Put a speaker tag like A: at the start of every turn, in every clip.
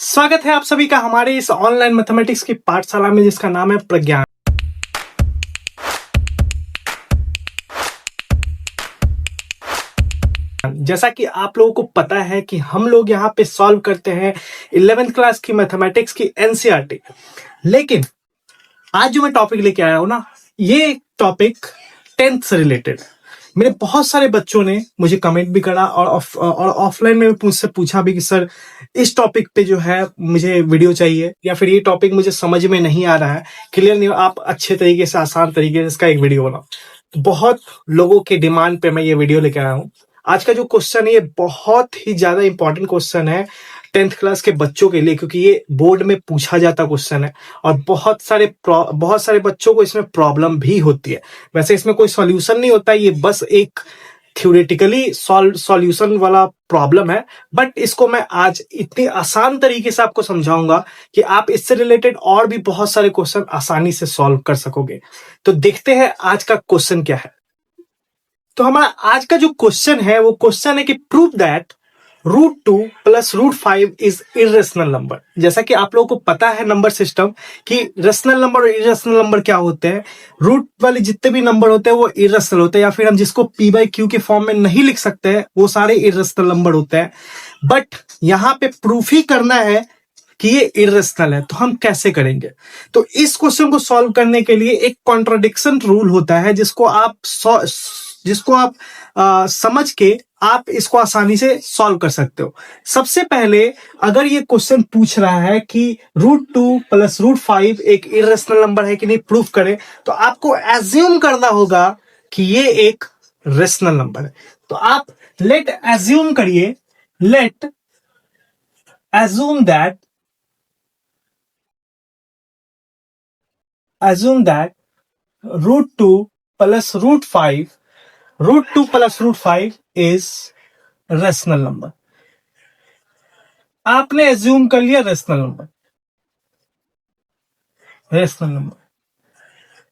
A: स्वागत है आप सभी का हमारे इस ऑनलाइन मैथमेटिक्स की पाठशाला में जिसका नाम है प्रज्ञान। जैसा कि आप लोगों को पता है कि हम लोग यहाँ पे सॉल्व करते हैं 11th क्लास की मैथमेटिक्स की एनसीईआरटी। लेकिन आज जो मैं टॉपिक लेके आया हूं ना, ये टॉपिक 10th से रिलेटेड। मेरे बहुत सारे बच्चों ने मुझे कमेंट भी करा और ऑफलाइन में मुझसे पूछा भी कि सर इस टॉपिक पे जो है मुझे वीडियो चाहिए, या फिर ये टॉपिक मुझे समझ में नहीं आ रहा है, क्लियर नहीं, आप अच्छे तरीके से आसान तरीके से इसका एक वीडियो बनाओ। तो बहुत लोगों के डिमांड पे मैं ये वीडियो लेके आया हूँ। आज का जो क्वेश्चन है ये बहुत ही ज्यादा इंपॉर्टेंट क्वेश्चन है 10th क्लास के बच्चों के लिए, क्योंकि ये बोर्ड में पूछा जाता क्वेश्चन है और बहुत सारे बच्चों को इसमें प्रॉब्लम भी होती है। वैसे इसमें कोई सॉल्यूशन नहीं होता है, ये बस एक थ्योरेटिकली सॉल्यूशन वाला प्रॉब्लम है। बट इसको मैं आज इतनी आसान तरीके से आपको समझाऊंगा कि आप इससे रिलेटेड और भी बहुत सारे क्वेश्चन आसानी से सॉल्व कर सकोगे। तो देखते हैं आज का क्वेश्चन क्या है। तो हमारा आज का जो क्वेश्चन है वो क्वेश्चन है कि prove that √2 plus √5 is irrational number. जैसा कि आप लोगों को पता है नंबर सिस्टम कि रेशनल नंबर और इरेशनल नंबर क्या होते हैं। रूट वाले जितने भी नंबर होते हैं वो इरेशनल होते हैं, या फिर हम जिसको p/q के फॉर्म में नहीं लिख सकते हैं वो सारे इरेशनल नंबर होते हैं। बट यहां पे प्रूफ ही करना है कि ये इरेशनल है, तो हम कैसे करेंगे? तो इस क्वेश्चन को सॉल्व करने के लिए एक कॉन्ट्राडिक्शन रूल होता है जिसको आप समझ के आप इसको आसानी से सॉल्व कर सकते हो। सबसे पहले अगर ये क्वेश्चन पूछ रहा है कि √2 प्लस √5 एक इरेशनल नंबर है कि नहीं, प्रूफ करें, तो आपको एज्यूम करना होगा कि ये एक रेशनल नंबर है। तो आप लेट एज्यूम करिए, late assume that √2 plus √5 is rational number. आपने एज्यूम कर लिया रेशनल नंबर।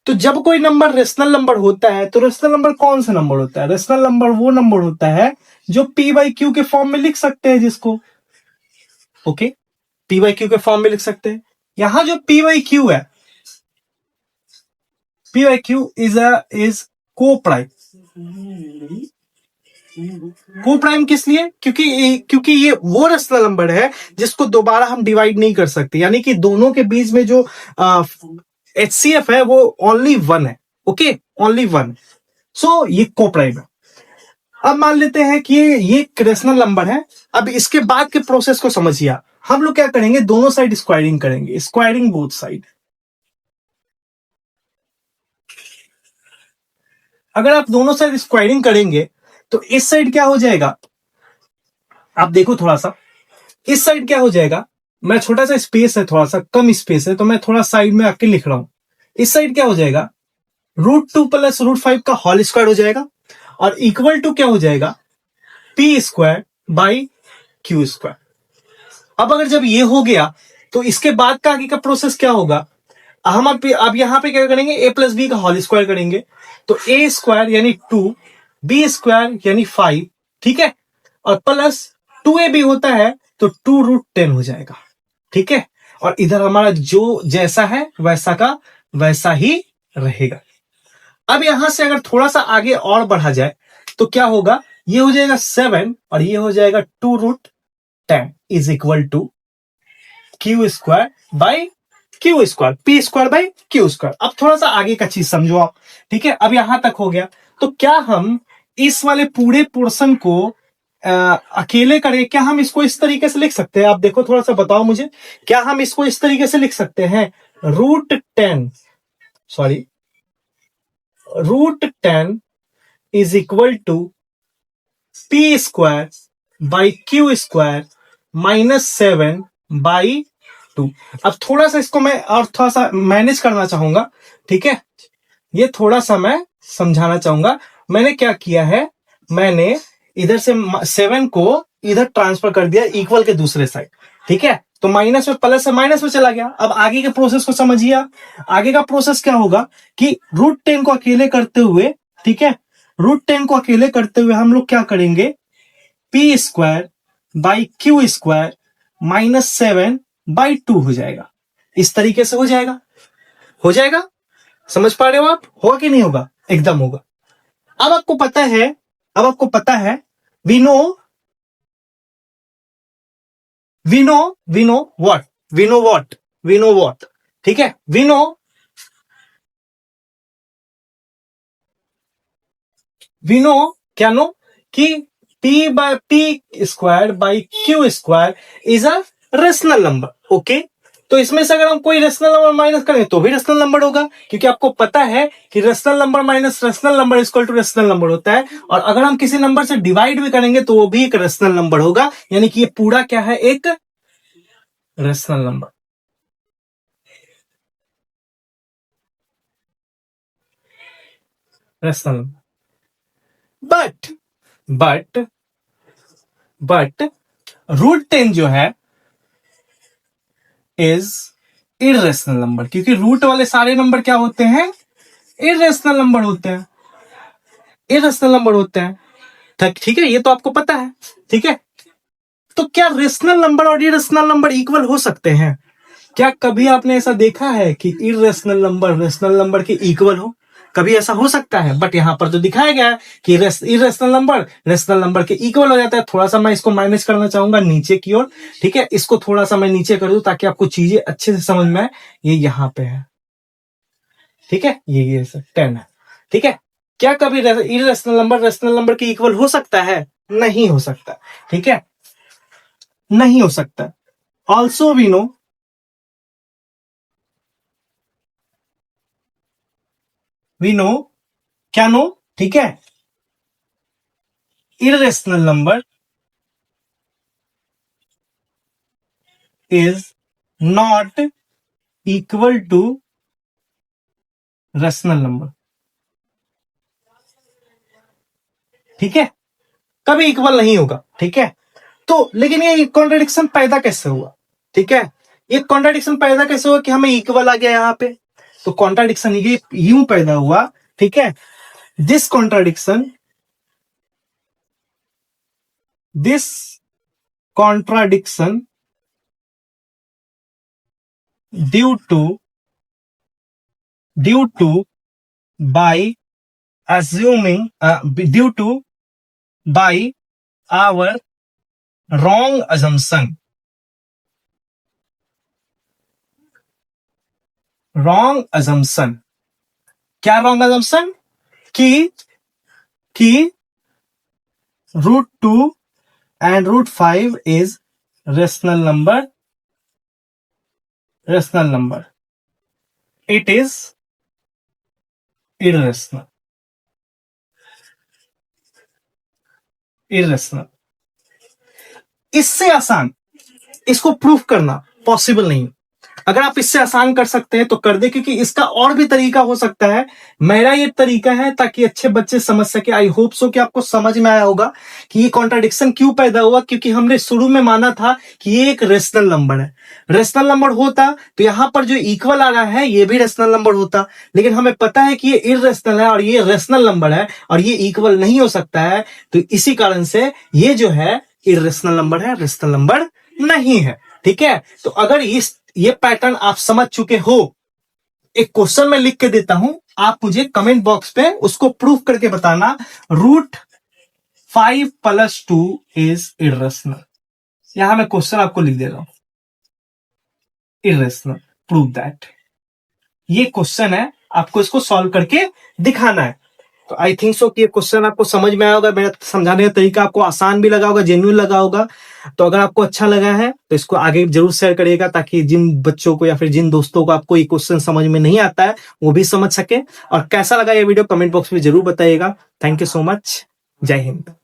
A: तो जब कोई नंबर रेशनल नंबर होता है तो रेशनल नंबर कौन सा नंबर होता है? रेशनल नंबर वो नंबर होता है जो p/q के फॉर्म में लिख सकते हैं, जिसको ओके p/q के फॉर्म में लिख सकते हैं। यहां जो p/q है, p/q इज को प्राइम किस लिए? क्योंकि ये वो रेशनल नंबर है जिसको दोबारा हम डिवाइड नहीं कर सकते, यानी कि दोनों के बीच में जो HCF है वो ओनली 1 है। Okay, only 1। सो ये को प्राइम है। अब मान लेते हैं कि ये रेशनल नंबर है। अब इसके बाद के प्रोसेस को समझिए। हम लोग क्या करेंगे, दोनों साइड स्क्वायरिंग करेंगे, स्क्वायरिंग बोथ साइड। अगर आप दोनों साइड स्क्वायरिंग करेंगे तो इस साइड क्या हो जाएगा, आप देखो थोड़ा सा, इस साइड क्या हो जाएगा, मैं छोटा सा स्पेस है, थोड़ा सा कम स्पेस है, तो मैं थोड़ा साइड में आके लिख रहा हूं। इस साइड क्या हो जाएगा, √2 प्लस √5 का होल स्क्वायर हो जाएगा, और इक्वल टू क्या हो जाएगा, p²/q²। अब अगर जब ये हो गया तो इसके बाद का आगे का प्रोसेस क्या होगा, हम अब यहां पे क्या करेंगे, a प्लस बी का होल स्क्वायर करेंगे। तो a² यानी 2, b² यानी 5, ठीक है, और प्लस 2ab होता है तो 2√10 हो जाएगा, ठीक है। और इधर हमारा जो जैसा है वैसा का वैसा ही रहेगा। अब यहां से अगर थोड़ा सा आगे और बढ़ा जाए तो क्या होगा, ये हो जाएगा 7 और ये हो जाएगा 2√10 is equal to q² by q², p²/q²। अब थोड़ा सा आगे का चीज समझो आप, ठीक है। अब यहां तक हो गया, तो क्या हम इस वाले पूरे पोर्शन को अकेले करें? क्या हम इसको इस तरीके से लिख सकते हैं? आप देखो थोड़ा सा बताओ मुझे, क्या हम इसको इस तरीके से लिख सकते हैं, √10 इज इक्वल टू p²/q² -7/2। अब थोड़ा सा इसको मैं और थोड़ा सा मैनेज करना चाहूंगा, ठीक है। ये थोड़ा सा मैं समझाना चाहूंगा। मैंने क्या किया है, मैंने इधर से 7 को इधर ट्रांसफर कर दिया इक्वल के दूसरे साइड, ठीक है। तो माइनस में प्लस से माइनस में चला गया। अब आगे के प्रोसेस को समझिए। आगे का प्रोसेस क्या होगा कि √10 को अकेले करते हुए, ठीक है, √10 को अकेले करते हुए हम लोग क्या करेंगे, p² /q² -7/2 हो जाएगा। इस तरीके से हो जाएगा। हो जाएगा, समझ पा रहे हो आप? होगा कि नहीं होगा? एकदम होगा। अब आपको पता है वी नो व्हाट, ठीक है, वी नो क्या नो कि p/p² is a rational number. Okay, तो इसमें से अगर हम कोई रेशनल नंबर माइनस करें तो भी रेशनल नंबर होगा, क्योंकि आपको पता है कि rational number minus rational number equal to rational number होता है। और अगर हम किसी नंबर से डिवाइड भी करेंगे तो वो भी एक रेशनल नंबर होगा, यानी कि ये पूरा क्या है, एक rational number. Rational number. But √10 जो है इज इररेशनल नंबर, क्योंकि रूट वाले सारे नंबर क्या होते हैं, इररेशनल नंबर होते हैं, इररेशनल नंबर होते हैं। ठीक है, ये तो आपको पता है। ठीक है, तो क्या रेशनल नंबर और इररेशनल नंबर इक्वल हो सकते हैं? क्या कभी आपने ऐसा देखा है कि इररेशनल नंबर रेशनल नंबर के इक्वल हो? कभी ऐसा हो सकता है? बट यहां पर तो दिखाया गया है कि इररेशनल नंबर रेशनल नंबर के इक्वल हो जाता है। थोड़ा सा मैं इसको माइनस करना चाहूंगा नीचे की ओर। ठीक है, इसको थोड़ा सा मैं नीचे कर दूं ताकि आपको चीजें अच्छे से समझ में आए। ये यहां पे है, ठीक है, ये 10 है। ठीक है, क्या कभी इररेशनल नंबर रेशनल नंबर के इक्वल हो सकता है? नहीं हो सकता। ठीक है, नहीं हो सकता। ऑल्सो वी नो क्या नो, ठीक है, irrational number is not equal to rational number। ठीक है, कभी इक्वल नहीं होगा। ठीक है, तो लेकिन ये कॉन्ट्रडिक्शन पैदा कैसे हुआ? ठीक है, ये कॉन्ट्रडिक्शन पैदा कैसे हुआ कि हमें इक्वल आ गया यहां पे? तो कॉन्ट्रडिक्शन ये यूं पैदा हुआ, ठीक है, this contradiction due to by assuming due to by our wrong assumption क्या wrong assumption? कि √2 and √5 is rational number, it is irrational। इससे आसान इसको प्रूफ करना पॉसिबल नहीं। अगर आप इससे आसान कर सकते हैं तो कर दे, क्योंकि इसका और भी तरीका हो सकता है। मेरा ये तरीका है ताकि अच्छे बच्चे समझ सके। आई होप सो कि आपको समझ में आया होगा कि ये कॉन्ट्रडिक्शन क्यों पैदा हुआ, क्योंकि हमने शुरू में माना था कि ये एक रेशनल नंबर है। रेशनल नंबर होता तो यहां पर जो इक्वल आ रहा है ये भी रेशनल नंबर होता, लेकिन हमें पता है कि ये इररेशनल है और ये रेशनल नंबर है और ये इक्वल नहीं हो सकता है। तो इसी कारण से ये जो है इररेशनल नंबर है, रेशनल नंबर नहीं है। ठीक है, तो अगर ये पैटर्न आप समझ चुके हो, एक क्वेश्चन में लिख के देता हूं, आप मुझे कमेंट बॉक्स पे उसको प्रूफ करके बताना। √5 + 2 इज इररेशनल। यहां मैं क्वेश्चन आपको लिख दे रहा हूं, इररेशनल, प्रूव दैट। ये क्वेश्चन है, आपको इसको सॉल्व करके दिखाना है। तो आई थिंक सो कि ये क्वेश्चन आपको समझ में आया होगा। मेरा समझाने का तरीका आपको आसान भी लगा होगा, जेन्युइन लगा होगा। तो अगर आपको अच्छा लगा है तो इसको आगे जरूर शेयर करिएगा, ताकि जिन बच्चों को या फिर जिन दोस्तों को आपको ये क्वेश्चन समझ में नहीं आता है वो भी समझ सके। और कैसा लगा ये वीडियो कमेंट बॉक्स में जरूर बताइएगा। Thank you so much. जय हिंद।